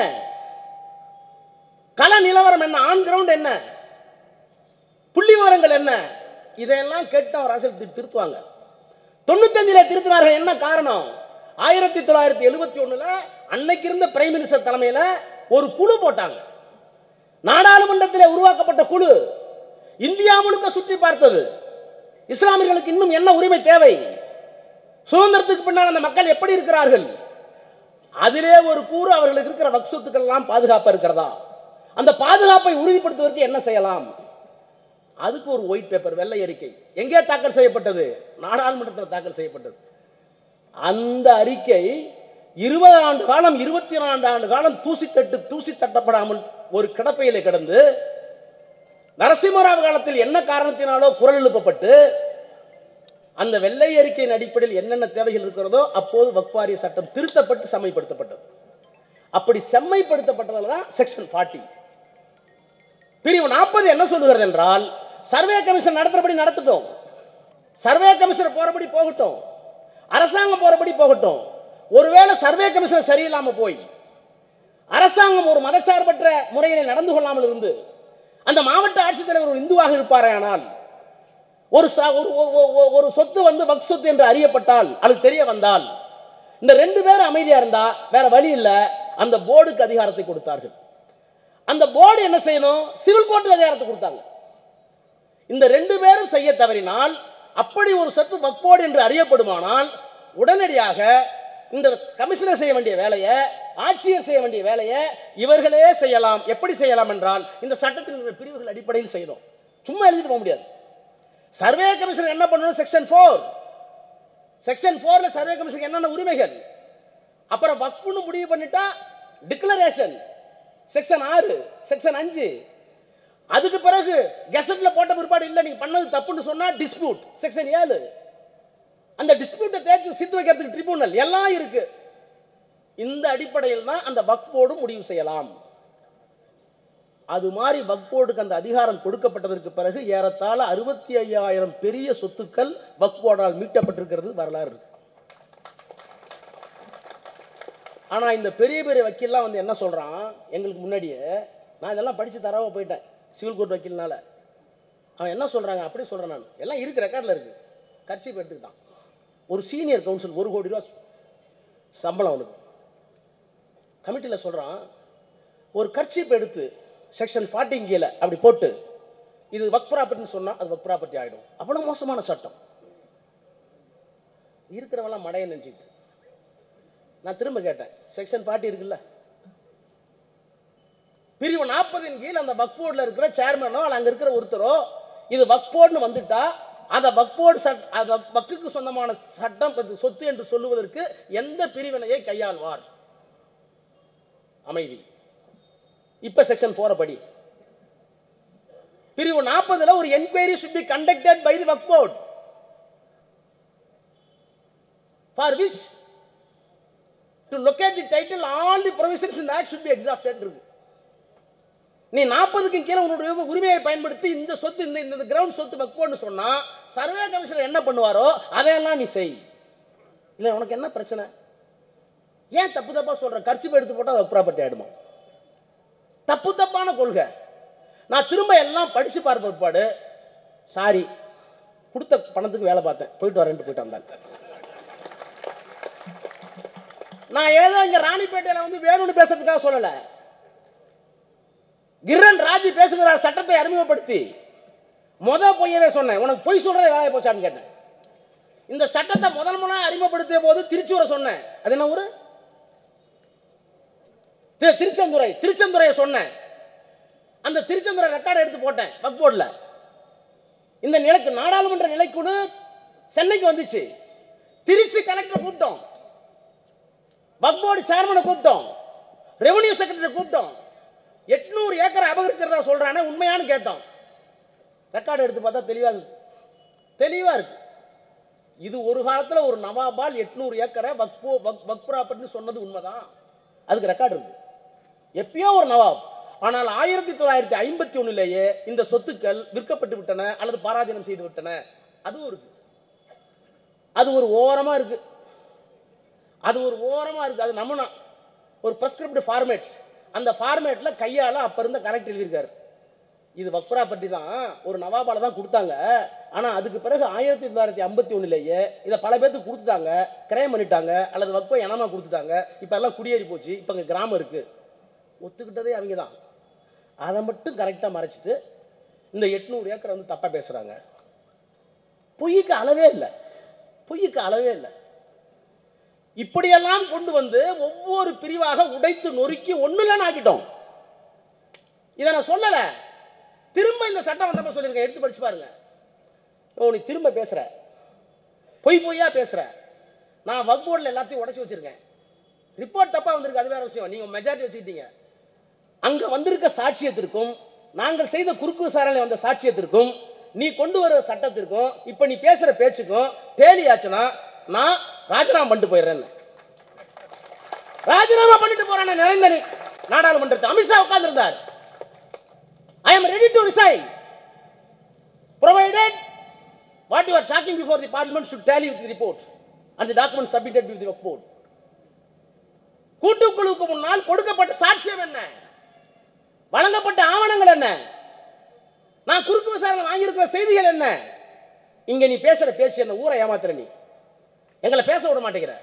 கள நிலவரம் என்ன, ஆன் கிரவுண்ட் என்ன, புள்ளி விவரங்கள் என்ன, இதையெல்லாம் கேட்டு அவர் அரசியல் திருத்துவாங்க. 95 திருத்தினார்கள். என்ன காரணம்? 1971 அன்னைக்கு இருந்த பிரைம் மினிஸ்டர் தலைமையில் ஒரு குழு போட்டாங்க. நாடாளுமன்றத்தில் உருவாக்கப்பட்ட குழு இந்தியா முழுக்க சுற்றி பார்த்தது. இஸ்லாமியர்களுக்கு இன்னும் என்ன உரிமை தேவை, சுதந்திரத்துக்கு பின்னால் அந்த மக்கள் எப்படி இருக்கிறார்கள், அதிலே ஒரு கூறு அவர்களுக்கு இருக்கிற வக்ஃப் சொத்துக்கள் எல்லாம் பாதுகாப்பா இருக்கிறதா, அந்த பாதுகாப்பை உறுதிப்படுத்துவதற்கு என்ன செய்யலாம், அதுக்கு ஒரு ஒயிட் பேப்பர், வெள்ளை அறிக்கை எங்கே தாக்கல் செய்யப்பட்டது? நாடாளுமன்றத்தில் தாக்கல் செய்யப்பட்டது. அந்த அறிக்கை 20 ஆண்டு காலம் 24 ஆண்டு காலம் தூசி தட்டப்படாமல் ஒரு கிடப்பையிலே கிடந்து நரசிம்மராவ் காலத்தில் என்ன காரணத்தினாலோ குரல் எழுப்பப்பட்டு அந்த வெள்ளை அறிக்கையின் அடிப்படையில் என்னென்ன தேவைகள் இருக்கிறதோ அப்போது வக்ஃப் வாரிய சட்டம் திருத்தப்பட்டு செம்மைப்படுத்தப்பட்டது. அப்படி செம்மைப்படுத்தப்பட்டதால் தான் செக்ஷன் 40 பிரிவு 40 என்ன சொல்லுகிறது என்றால், சர்வே கமிஷன் நடத்துறபடி நடத்தட்டும், சர்வே கமிஷனர் போறபடி போகட்டும், அரசாங்கம் போறபடி போகட்டும். ஒருவேளை சர்வே கமிஷனர் சரியில்லாம போய் அரசாங்கம் ஒரு மதச்சார்பற்ற முறையில் நடந்து கொள்ளாமல் இருந்து அந்த மாவட்ட ஆட்சித்தலைவர் ஒரு இந்துவாக இருப்பாரானால், ஒரு சொத்து வந்து வக்ஃப் சொத்து என்று அறியப்பட்டால், அது தெரிய வந்தால், இந்த 2 பேரும் அமைதியா இருந்தா வேற வழி இல்லை, அந்த போர்டுக்கு அதிகாரத்தை கொடுத்தார்கள். அந்த போர்டு என்ன செய்யணும்? சிவில் கோர்ட் அதிகாரத்தை கொடுத்தாங்க. இந்த 2 பேரும் செய்ய தவறினால், அப்படி ஒரு சொத்து வக்ஃப் போர்டு என்று அறியப்படுமானால் உடனடியாக இந்த கமிஷனர் செய்ய வேண்டிய வேலையை, ஆட்சியர் செய்ய வேண்டிய வேலையை இவர்களே செய்யலாம். எப்படி செய்யலாம் என்றால், இந்த சட்டத்தின் பிரிவுகள் அடிப்படையில் செய்யணும். சும்மா எழுதிட்டு போக முடியாது. சர்வே கமிஷனர் என்ன பண்ணணும்? செக்ஷன் 4 சர்வே கமிஷனுக்கு என்னென்ன உரிமைகள், அப்புறம் வக்ஃப்னு முடிவு பண்ணிட்டா டிக்ளரேஷன் செக்ஷன் 6, செக்ஷன் 5, அதுக்கு பிறகு கெசட்ல போட்ட பிற்பாடு இல்லை நீங்க பண்ணது தப்புன்னு சொன்னா டிஸ்பியூட் செக்ஷன் 7, அந்த டிஸ்பியூட்டை தேர்த்து சித்து வைக்கிறதுக்கு ட்ரிபியூனல் எல்லாம் இருக்கு. இந்த அடிப்படையில் தான் அந்த வக்ஃப் போர்டு முடிவு செய்யலாம். அது மாதிரி வக்ஃப் போர்டுக்கு அந்த அதிகாரம் கொடுக்கப்பட்டதற்கு பிறகு ஏறத்தாழ 65,000 பெரிய சொத்துக்கள் வக்ஃப் போர்டால் மீட்கப்பட்டிருக்கிறது வரலாறு இருக்கு. ஆனால் இந்த பெரிய பெரிய வக்கீல்லாம் வந்து என்ன சொல்கிறான், எங்களுக்கு முன்னாடியே நான் இதெல்லாம் படித்து தரவா போயிட்டேன் சிவில் கோர்ட் வக்கீல்னால. அவன் என்ன சொல்கிறாங்க, அப்படி சொல்கிறேன் நான், எல்லாம் இருக்குது, ரெக்கார்டில் இருக்குது. கர்ச்சீப் எடுத்துக்கிட்டான். ஒரு சீனியர் கவுன்சில் 1 கோடி ரூபா சம்பளம் அவனுக்கு. கமிட்டியில் சொல்கிறான், ஒரு கர்ச்சீப் எடுத்து செக்ஷன் 40 கீழே அப்படி போட்டு இது வக் ப்ராப்பர்ட்டின்னு சொன்னால் அது வக் ப்ராப்பர்ட்டி ஆகிடும். அவ்வளோ மோசமான சட்டம். இருக்கிறவெல்லாம் மடைய நினச்சிக்கிட்டு நான் திரும்ப கேட்டேன், செக்ஷன் 40 இருக்குல்ல, பிரிவு 40 கீழ் அந்த வக் போர்டில் இருக்கிற சேர்மனோ அல்ல அங்கே இருக்கிற ஒருத்தரோ இது வக் போர்டுன்னு வந்துட்டா அந்த வக் போர்டு வக்குக்கு சொந்தமான சட்டம் சொத்து என்று சொல்லுவதற்கு எந்த பிரிவினையை கையாள்வார்? அமைதி. இப்ப செக்ஷன் 4 படி பிரிவு 40 ஒரு enquiry should be conducted by the Waqf board for which to locate the title all the provisions in the act should be exhausted இருக்கு. நீ 40க்கு கீழே உன்னுடைய உரிமையை பயன்படுத்தி இந்த சொத்து இந்த கிரவுண்ட் சொத்து வக் போர்டுன்னு சொன்னா சர்வே கமிஷனர் என்ன பண்ணுவாரோ அதையெல்லாம் நீ செய். இல்லை உனக்கு என்ன பிரச்சனை? ஏன் தப்பு தப்பா சொல்ற? கர்ச்சீப் எடுத்து போட்டால் அது ப்ராப்பர்ட்டி ஆயிடுமா? தப்பு தப்பான கொள்கை. நான் திரும்ப எல்லாம் படிச்சு பார்ப்ப பிற்பாடு சாரி கொடுத்த பணத்துக்கு வேலை பார்த்தேன், போயிட்டு வரேன்ட்டு போயிட்டு வந்தாங்க. நான் ஏதோ இங்க ராணிப்பேட்டையில வந்து வேணும்னு பேசுறதுக்காக சொல்லல. கிரண் ராஜி பேசுகிறார் சட்டத்தை அறிமுகப்படுத்தி. பொய்யவே சொன்னேன், உனக்கு பொய் சொல்றதே வேலையை போச்சான்னு கேட்டேன். இந்த சட்டத்தை முதல்ல அறிமுகப்படுத்திய போது திருச்சூரை சொன்னேன். அது என்ன ஊரு? திருச்செந்துறையை சொன்னேன். அந்த திருச்செந்துறை ரெக்கார்டை எடுத்து போட்டேன் வக் போர்டில். இந்த நிலைக்கு நாடாளுமன்ற நிலைக்குழு சென்னைக்கு வந்துச்சு. திருச்சி கலெக்டர் கூப்பிட்டோம், வக் போர்டு சேர்மனை கூப்பிட்டோம், ரெவன்யூ செக்ரட்டரி கூப்பிட்டோம். 800 ஏக்கர் அபகரிக்கிறதா சொல்றானே உண்மையானு கேட்டோம். ரெக்கார்டு எடுத்து பார்த்தா தெளிவா இருக்கு. இது ஒரு காலத்துல ஒரு நவாபால் 800 ஏக்கரை வக் ப்ராப்பர்ட்டின்னு சொன்னது உண்மைதான். அதுக்கு ரெக்கார்டு இருக்கு. எப்பயோ ஒரு நவாப். ஆனால் 1951 இந்த சொத்துக்கள் விற்கப்பட்டு விட்டன அல்லது பாராதீனம் செய்து விட்டன. அதுவும் இருக்கு. அது ஒரு ஓரமா இருக்கு. அது நம்மனா ஒரு பிரெஸ்கிரிப்ட் ஃபார்மேட். அந்த ஃபார்மேட்ல கையால அப்ப இருந்த கரெக்ட் எழுதியிருக்காரு. இது வக் ப்ராப்பர்ட்டி தான், ஒரு நவாபால தான் கொடுத்தாங்க. ஆனா அதுக்கு பிறகு 1951 இதை பல பேருக்கு கொடுத்துட்டாங்க, கிரைம் பண்ணிட்டாங்க அல்லது வக்பை இனமா கொடுத்துட்டாங்க. இப்ப எல்லாம் குடியேறி போச்சு, இப்ப இங்க கிராமம் இருக்கு. ஒத்துக்கிட்டதே அவங்க தான். அதை மட்டும் கரெக்டா மறைச்சிட்டு இந்த 800 ஏக்கர் வந்து தப்பா பேசுறாங்க. பொய்க்கு அளவே இல்லை. இப்படியெல்லாம் கொண்டு வந்து ஒவ்வொரு பிரிவாக உடைத்து நொறுக்கி ஒண்ணுலன்னு ஆக்கிட்டோம். இதை நான் சொல்லல, திரும்ப இந்த சட்டம் வந்தப்ப சொல்லியிருக்கேன், எடுத்து படிச்சு பாருங்க. நீ திரும்ப பேசுற, பொய்யா பேசுற. நான் வக் போர்டில் எல்லாத்தையும் உடைச்சு வச்சிருக்கேன். ரிப்போர்ட் தப்பா வந்திருக்கு, அது வேற விஷயம். நீங்க மெஜாரிட்டி வச்சுக்கிட்டீங்க. அங்க வந்திருக்க சாட்சியத்திற்கும் நாங்கள் செய்த குறுக்கு விசாரணை வந்த சாட்சியத்திற்கும் நீ கொண்டு வர சட்டத்திற்கும் இப்ப நீ பேசுற பேச்சுக்கும் டேலி ஆச்சுன்னா நான் ராஜினாமா பண்ணிட்டு போயிடுறேன். ராஜினாமா பண்ணிட்டு போறான நரேந்திரன் நாடாளுமன்றத்தில் அமித்ஷா உட்கார்ந்து இருந்தார். I am ready to resign provided what you are talking before the parliament should tally with the report and the documents submitted with the work board. கூட்டுக்குழுவுக்கு முன்னால் கொடுக்கப்பட்ட சாட்சியம் என்ன, வழங்கப்பட்ட ஆவணங்கள் என்ன, நான் குறுக்கு விசாரணை வாங்கியிருக்கிற செய்திகள் என்ன? இங்க நீ பேசுற பேசி என்ன ஊரை ஏமாத்துற? நீ எங்களை பேச விட மாட்டேங்கிற.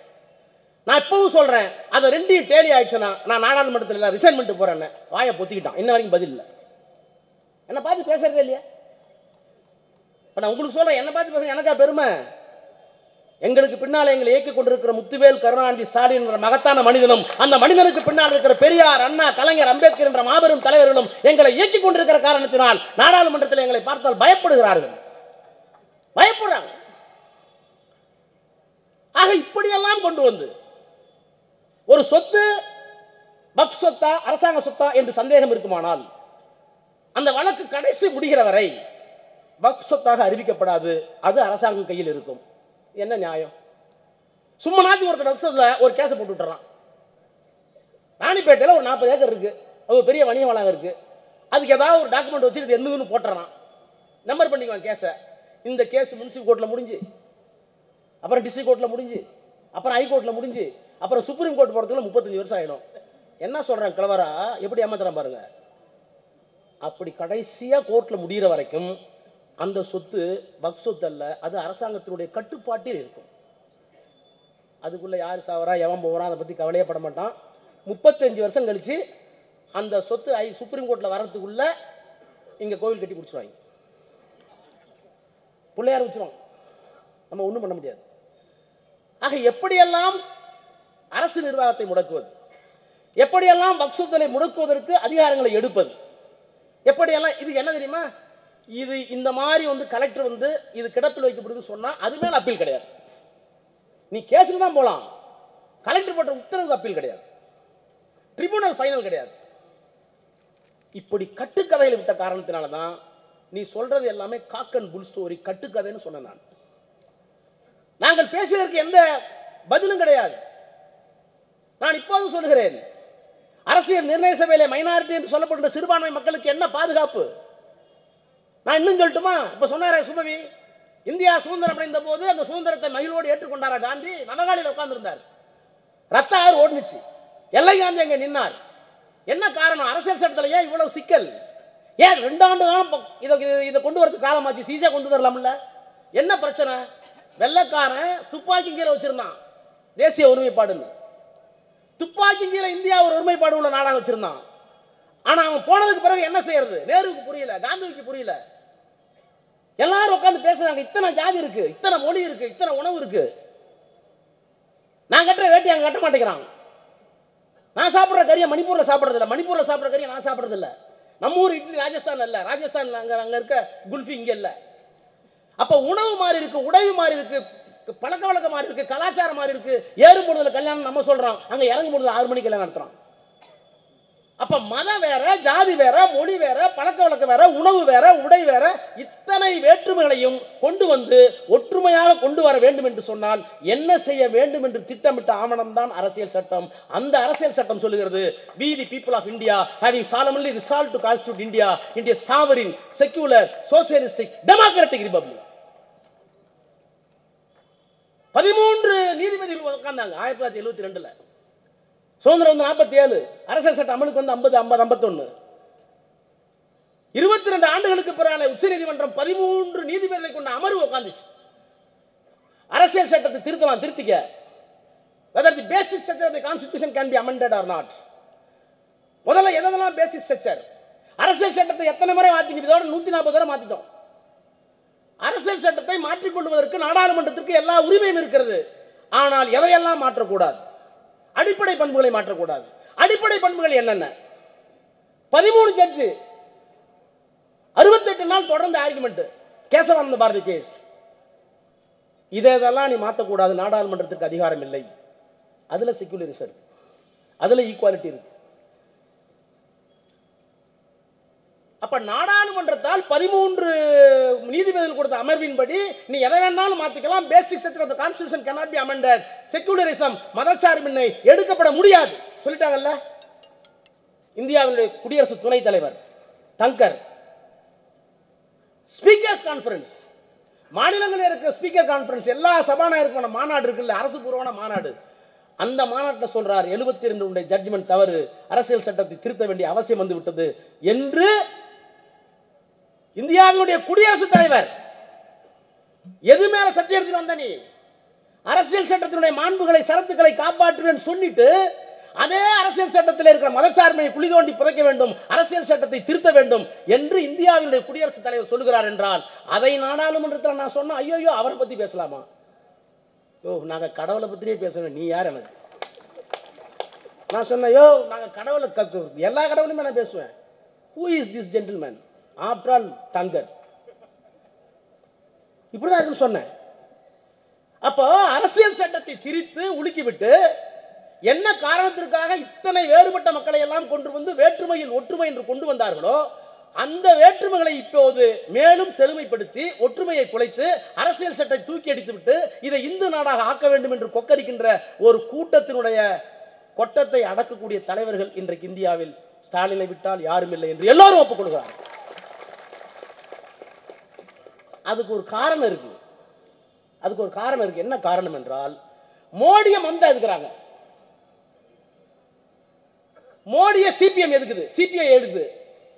நான் இப்பவும் சொல்றேன், அதை ரெண்டையும் டேலி ஆயிடுச்சுன்னா நான் நாடாளுமன்றத்தில் ரிசைன் பண்ணிட்டு போறேன்னு வாயை பொத்திக்கிட்டான். இன்ன வரைக்கும் பதில் இல்லை. என்ன பார்த்து பேசுறதே இல்லையா? நான் உங்களுக்கு சொல்றேன், என்ன பார்த்து பேச எனக்கா பெருமை? எங்களுக்கு பின்னால் எங்களை இயக்கிக் கொண்டிருக்கிற முத்துவேல் கருணாநிதி ஸ்டாலின் என்ற மகத்தான மனிதனும் அந்த மனிதனுக்கு பின்னால் இருக்கிற பெரியார், அண்ணா, கலைஞர், அம்பேத்கர் என்ற மாபெரும் தலைவர்களும் எங்களை இயக்கிக் கொண்டிருக்கிற காரணத்தினால் நாடாளுமன்றத்தில் எங்களை பார்த்தால் பயப்படுகிறார்கள். ஆக இப்படியெல்லாம் கொண்டு வந்து ஒரு சொத்து வக்ஃப் சொத்தா அரசாங்க சொத்தா என்று சந்தேகம் இருக்குமானால் அந்த வழக்கு கடைசி முடிகிற வரை வக்ஃப் சொத்தாக அறிவிக்கப்படாது, அது அரசாங்கம் கையில் இருக்கும். என்ன நியாயம்? சும்மா நாச்சு ஒருத்தர் வக்ஃப் சொத்துல ஒரு கேஸை போட்டு விட்டுறான். ராணிப்பேட்டையில் ஒரு 40 ஏக்கர் இருக்கு, அது ஒரு பெரிய வணிக வளாகம் இருக்கு. அதுக்கு ஏதாவது ஒரு டாக்குமெண்ட் வச்சு இது என்னதுன்னு போட்டுறான், நம்பர் பண்ணிக்குவான் கேஸை. இந்த கேஸ் முனிசிபல் கோர்ட்டில் முடிஞ்சு, அப்புறம் டிஸ்ட்ரிக்ட் கோர்ட்டில் முடிஞ்சு, அப்புறம் ஹைகோர்ட்டில் முடிஞ்சு, அப்புறம் சுப்ரீம் கோர்ட் போறதுக்குள்ள 35 வருஷம் ஆயிடும். என்ன சொல்றாங்க கிளவரா, எப்படி ஏமாத்துறான் பாருங்க. அப்படி கடைசியா கோர்ட்ல முடிகிற வரைக்கும் அந்த சொத்து வக்ஃப் சொத்து அல்ல, அது அரசாங்கத்தினுடைய கட்டுப்பாட்டில் இருக்கும். அதுக்குள்ள யார் சாவரா எவன் போகிறான் அதை பற்றி கவலையே பட மாட்டான். 35 வருஷம் கழிச்சு அந்த சொத்து சுப்ரீம் கோர்ட்டில் வர்றதுக்குள்ள இங்கே கோவில் கட்டி பிடிச்சிருவாங்க, பிள்ளையார் வச்சிருவாங்க, நம்ம ஒன்றும் பண்ண முடியாது. ஆக எப்படியெல்லாம் அரசு நிர்வாகத்தை முடக்குவது, எப்படியெல்லாம் வக்ஃப் சொத்தை முடக்குவதற்கு அதிகாரங்களை எடுப்பது, எப்படியெல்லாம், இது என்ன தெரியுமா, இது இந்த மாதிரி வந்து கலெக்டர் வந்து இது கிடப்பில் வைக்கப்படுது சொன்னா அது மேல அப்பீல் கிடையாது. நீ கேஸுக்கு தான் போலாம், கலெக்டர் போட்ட உத்தரவுக்கு அப்பீல் கிடையாது, ட்ரிபியூனல் ஃபைனல் கிடையாது. இப்படி கட்டுக்கதையில் விட்ட காரணத்தினால தான் நீ சொல்றது எல்லாமே காக் அண்ட் புல் ஸ்டோரி, கட்டுக்கதைன்னு சொன்ன. நாங்கள் பேசுவதற்கு எந்த பதிலும் கிடையாது. நான் இப்போது சொல்கிறேன், அரசியல் நிர்ணய சபையிலே மைனாரிட்டி என்று சொல்லப்படுகிற சிறுபான்மை மக்களுக்கு என்ன பாதுகாப்பு? நான் இன்னும் சொல்லட்டுமா? இப்ப சொன்னாரே சுபவி, இந்தியா சுதந்திரம் அடைந்த போது அந்த சுதந்திரத்தை மகிழ்வோடு ஏற்றுக்கொண்டாரா காந்தி? நவகாலியில் உட்கார்ந்து இருந்தார், ரத்த ஆறு ஓடுனுச்சு, எல்லை காந்தி அங்கே நின்னார். என்ன காரணம்? அரசியல் சட்டத்தில் ஏன் இவ்வளவு சிக்கல்? ஏன் 2 ஆண்டு காலம் இதை கொண்டு வரதுக்கு காலமாச்சு? சீசா கொண்டு வரலாம்ல? என்ன பிரச்சனை? வெள்ளக்காரன் துப்பாக்கி கீழே வச்சிருந்தான், தேசிய ஒருமைப்பாடுன்னு. துப்பாக்கி கீழே இந்தியா ஒரு ஒருமைப்பாடு உள்ள நாடாக வச்சிருந்தான். ஆனா அவன் போனதுக்கு பிறகு என்ன செய்யறது? நேருவுக்கு புரியல, காந்திக்கு புரியல. எல்லாரும் உட்கார்ந்து பேசுறாங்க, இத்தனை ஜாதி இருக்கு, இத்தனை மொழி இருக்கு, இத்தனை உணவு இருக்கு. நான் கட்டுற வேட்டி அங்க கட்ட மாட்டேங்கிறான். நான் சாப்பிட்ற கறியை மணிப்பூர்ல சாப்பிட்றது இல்லை, மணிப்பூர்ல சாப்பிட்ற கறியை நான் சாப்பிட்றது இல்லை. நம்ம ஊர் இட்லி ராஜஸ்தான் இல்ல, ராஜஸ்தான் அங்க இருக்க குல்ஃபி இங்க இல்ல. அப்ப உணவு மாறி இருக்கு, உடைவு மாறி இருக்கு, பழக்க வழக்கம் மாறி இருக்கு, கலாச்சாரம் மாறி இருக்கு. ஏறும் பொழுதுல கல்யாணம் நம்ம சொல்றோம், அங்க இறங்கும் பொழுது 6 மணிக்கு கல்யாணம் நடத்துறோம். அப்ப மதம் வேற, ஜாதி வேற, மொழி வேற, பழக்க வழக்கம் வேற, உணவு வேற, உடை வேற, இத்தனை வேற்றுமைகளையும் கொண்டு வந்து ஒற்றுமையாக கொண்டு வர வேண்டும் என்று சொன்னால் என்ன செய்ய வேண்டும் என்று திட்டமிட்ட ஆவணம் தான் அரசியல் சட்டம். அந்த அரசியல் சட்டம் சொல்லுகிறது, we the people of India having solemnly resolved to constitute India into a sovereign, secular, socialistic, democratic republic. 13 நீதிபதிகள் உட்கார்ந்தாங்க 1972ல. சுதந்திரம் வந்து 47, அரசியல் சட்டம் அமலுக்கு வந்து 50, 51. 22 ஆண்டுகளுக்கு பிறகு உச்ச நீதிமன்றம் 13 நீதிபதிகளை கொண்ட அமர்வு உட்கார்ந்துச்சு. அரசியல் சட்டத்தை திருத்தலாம், திருத்திக்க. whether the basic structure of the constitution can be amended or not. முதல்ல எதெல்லாம் பேசிக் ஸ்ட்ரக்சர்? அரசியல் சட்டத்தை எத்தனை முறை மாத்திக்கிட்டு? இதோட 140 தடவை மாத்திட்டோம். அரசியல் சட்டத்தை மாற்றிக்கொள்வதற்கு நாடாளுமன்றத்திற்கு எல்லா உரிமையும் இருக்கிறது. ஆனால் எவையெல்லாம் மாற்றக்கூடாது? அடிப்படை பண்புகளை மாற்றக்கூடாது. அடிப்படை பண்புகள் என்னென்ன? 13 ஜட்ஜு 68 நாள் தொடர்ந்து ஆர்குமெண்ட், கேசவானந்த பாரதி கேஸ். இதெல்லாம் நீ மாற்றக்கூடாது, நாடாளுமன்றத்துக்கு அதிகாரம் இல்லை. அதுல செக்யூலரிசம் இருக்கு, அதுல ஈக்குவாலிட்டி இருக்கு. அப்ப நாடாளுமன்றத்தால் 13 நீதிபதிகள் கொடுத்த அமர்வின்படி நீ எதை வேணாலும் மாத்திக்கலாம். Basic structure of the constitution cannot be amended. Secularism, மதச்சார்பின்மை எடுக்கப்பட முடியாது சொல்லிட்டாங்கல்ல. இந்தியாவுடைய குடியரசு துணைத் தலைவர் தங்கர், ஸ்பீக்கர்ஸ் கான்ஃபரன்ஸ், மாநிலங்களில் இருக்க ஸ்பீக்கர் கான்ஃபரன்ஸ், எல்லா சபாநாயகருக்கான மாநாடு இருக்குல்ல, அரசு பூர்வமான மாநாடு, அந்த மாநாட்டில் சொல்றார் 72 ஜட்ஜ்மெண்ட் தவறு, அரசியல் சட்டத்தை திருத்த வேண்டிய அவசியம் வந்து விட்டது என்று இந்தியாவினுடைய குடியரசுத் தலைவர். எது மேல சத்தியம் எடுத்து வந்த நீ? அரசியல் சட்டத்தினுடைய மாண்புகளை, சரத்துக்களை காப்பாற்றுவேன் சொல்லிட்டு அதே அரசியல் சட்டத்தில் இருக்கிற மதச்சார்மையை குழி தோண்டி புதைக்க வேண்டும், அரசியல் சட்டத்தை திருத்த வேண்டும் என்று இந்தியாவினுடைய குடியரசுத் தலைவர் சொல்லுகிறார் என்றால் அதை நாடாளுமன்றத்தில் நான் சொன்ன ஐயோ அவரை பத்தி பேசலாமா? யோ நாங்க கடவுளை பத்தியே பேசுறேன், நீ யார் எனக்கு? நான் சொன்னேன், யோ நாங்க கடவுளை எல்லா கடவுளையுமே நான் பேசுவேன். Who is this gentleman? After all, Thangar. இப்படிதான் இருக்குன்னு சொன்னேன். அப்போ அரசியல் சட்டத்தை திரித்து உலுக்கிவிட்டு என்ன காரணத்திற்காக இத்தனை வேறுபட்ட மக்களை எல்லாம் கொண்டு வந்து வேற்றுமையில் ஒற்றுமை என்று கொண்டு வந்தார்களோ அந்த வேற்றுமைகளை இப்போது மேலும் செழுமைப்படுத்தி ஒற்றுமையை குலைத்து அரசியல் சட்டத்தை தூக்கி அடித்து விட்டு இதை இந்து நாடாக ஆக்க வேண்டும் என்று கொக்கரிக்கின்ற ஒரு கூட்டத்தினுடைய கொட்டத்தை அடக்கக்கூடிய தலைவர்கள் இன்றைக்கு இந்தியாவில் ஸ்டாலினை விட்டால் யாரும் இல்லை என்று எல்லாரும் ஒப்புக்கொள்கிறார். அதுக்கு ஒரு காரணம் இருக்கு. என்ன காரணம் என்றால் மோடியை மம்தா எதுக்குறாங்க. மோடியை சிபிஎம் எதுக்குது, சிபிஐ எதுக்குது,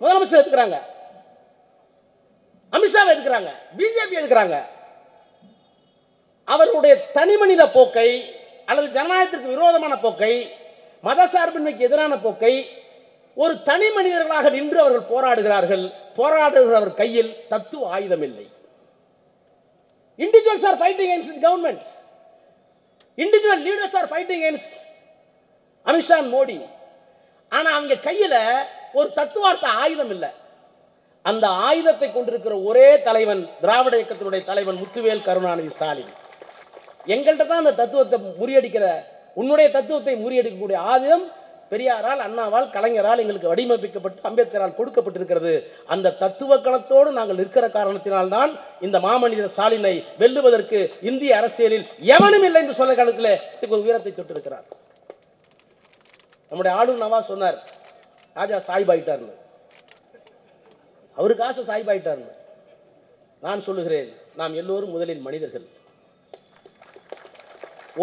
முதலமைச்சர் எதுக்குறாங்க, அமித்ஷாவை எதுக்குறாங்க, பிஜேபி எதுக்குறாங்க. அவர்களுடைய தனி மனித போக்கை அல்லது ஜனநாயகத்திற்கு விரோதமான போக்கை, மதசார்பின்மைக்கு எதிரான போக்கை ஒரு தனி மனிதர்களாக நின்று அவர்கள் போராடுகிறார்கள். போராடுகிறவர் கையில் தத்துவ ஆயுதம் இல்லை. Individuals are fighting against the government. Individual leaders are fighting against Amit Shah Modi. ஆனா அவங்க கையில ஒரு தத்துவார்த்த ஆயுதம் இல்லை. அந்த ஆயுதத்தை கொண்டிருக்கிற ஒரே தலைவன் திராவிட இயக்கத்தினுடைய தலைவன் முத்துவேல் கருணாநிதி ஸ்டாலின். எங்கள்கிட்ட தான் அந்த தத்துவத்தை முறியடிக்கிற, உன்னுடைய தத்துவத்தை முறியடிக்கக்கூடிய ஆயுதம் பெரியாரால், அண்ணாவால், கலைஞரால் எங்களுக்கு வடிவமைக்கப்பட்டு அம்பேத்கரால் கொடுக்கப்பட்டிருக்கிறது. அந்த தத்துவ களத்தோடு நாங்கள் இருக்கிற காரணத்தினால்தான் இந்த மாமனிதர் ஸ்டாலினை வெல்லுவதற்கு இந்திய அரசியலில் எவனும் இல்லை என்று சொல்ல காலத்தில் ஒரு வீரத்தை தொட்டிருக்கிறார். நம்முடைய ஆளுநர் நவாஸ் சொன்னார், ராஜா சாய்பாயிட்டார்னு. அவருக்கு ஆசை சாய்பாயிட்டார்னு. நான் சொல்லுகிறேன், நாம் எல்லோரும் முதலில் மனிதர்கள்.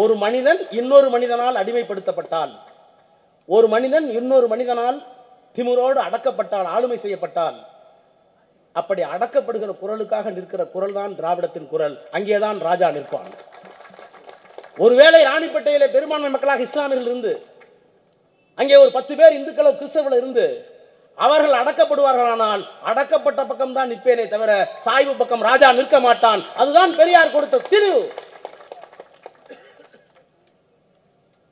ஒரு மனிதன் இன்னொரு மனிதனால் அடிமைப்படுத்தப்பட்டால், ஒரு மனிதன் இன்னொரு மனிதனால் திமிரோடு அடக்கப்பட்டால், ஆளுமை செய்யப்பட்டால், அப்படி அடக்கப்படுகிற குரலுக்காக நிற்கிற குரல் தான் திராவிடத்தின் குரல். அங்கேதான் ராஜா நிற்பான். ஒருவேளை ராணிப்பேட்டையிலே பெரும்பான்மை மக்களாக இஸ்லாமியர்கள் இருந்து, அங்கே ஒரு 10 பேர் இந்துக்களோ கிறிஸ்தவர்கள் இருந்து அவர்கள் அடக்கப்படுவார்களானால் அடக்கப்பட்ட பக்கம் தான் நிற்பேனே தவிர சாய்வு பக்கம் ராஜா நிற்க மாட்டான். அதுதான் பெரியார் கொடுத்த திணிவு.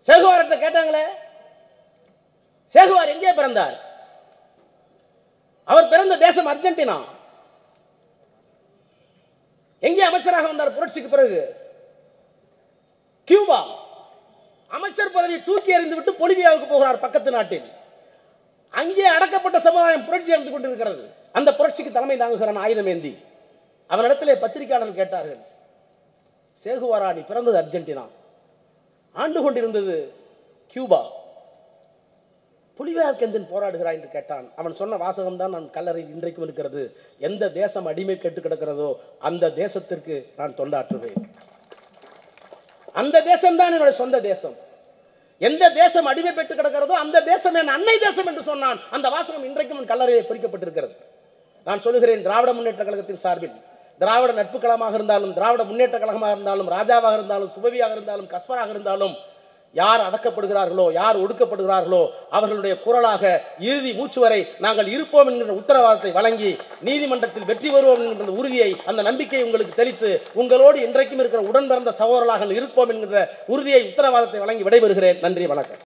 சேகுவாரத்தை கேட்டாங்களே, சேகுவார் எங்கே பிறந்தார்? அவர் பிறந்த தேசம் அர்ஜென்டினா. எங்கே அமைச்சராக வந்தார் புரட்சிக்கு பிறகு? கியூபா. அமைச்சர் பதவியை தூக்கி எறிந்து விட்டு பொலிவியாவுக்கு போகிறார், பக்கத்து நாட்டில். அங்கே அடக்கப்பட்ட சமுதாயம் புரட்சி நடந்து கொண்டிருக்கிறது. அந்த புரட்சிக்கு தலைமை தாங்குகிறான் ஆயுதம் ஏந்தி. அவனிடத்திலே பத்திரிகையாளர்கள் கேட்டார்கள், சேகுவாரா, நீ பிறந்தது அர்ஜென்டினா, ஆண்டு கொண்டிருந்தது கியூபா, புலிவியாவுக்கு எந்த போராடுகிறாய் என்று கேட்டான். அவன் சொன்ன வாசகம் தான் நான் கல்லறையில் இன்றைக்கும் இருக்கிறது. எந்த தேசம் அடிமை கெட்டு கிடக்கிறதோ அந்த தேசத்திற்கு நான் தொண்டாற்றுவேன். அந்த தேசம் தான் என்னுடைய சொந்த தேசம். எந்த தேசம் அடிமை பெற்று கிடக்கிறதோ அந்த தேசம் என் அன்னை தேசம் என்று சொன்னான். அந்த வாசகம் இன்றைக்கும் என் கல்லறையில் பொறிக்கப்பட்டிருக்கிறது. நான் சொல்லுகிறேன், திராவிட முன்னேற்ற கழகத்தின் சார்பில் திராவிட நட்பு கழகமாக இருந்தாலும், திராவிட முன்னேற்ற கழகமாக இருந்தாலும், ராஜாவாக இருந்தாலும், சுபவியாக இருந்தாலும், கஸ்பராக இருந்தாலும், யார் அடக்கப்படுகிறார்களோ, யார் ஒடுக்கப்படுகிறார்களோ அவர்களுடைய குரலாக இறுதி மூச்சு வரை நாங்கள் இருப்போம் என்கிற உத்தரவாதத்தை வழங்கி நீதிமன்றத்தில் வெற்றி பெறுவோம் என்கிற உறுதியை, அந்த நம்பிக்கையை உங்களுக்கு தெளித்து உங்களோடு இன்றைக்கும் இருக்கிற உடன் பிறந்த சகோதரர்களாக இருப்போம் என்கிற உறுதியை, உத்தரவாதத்தை வழங்கி விடைபெறுகிறேன். நன்றி, வணக்கம்.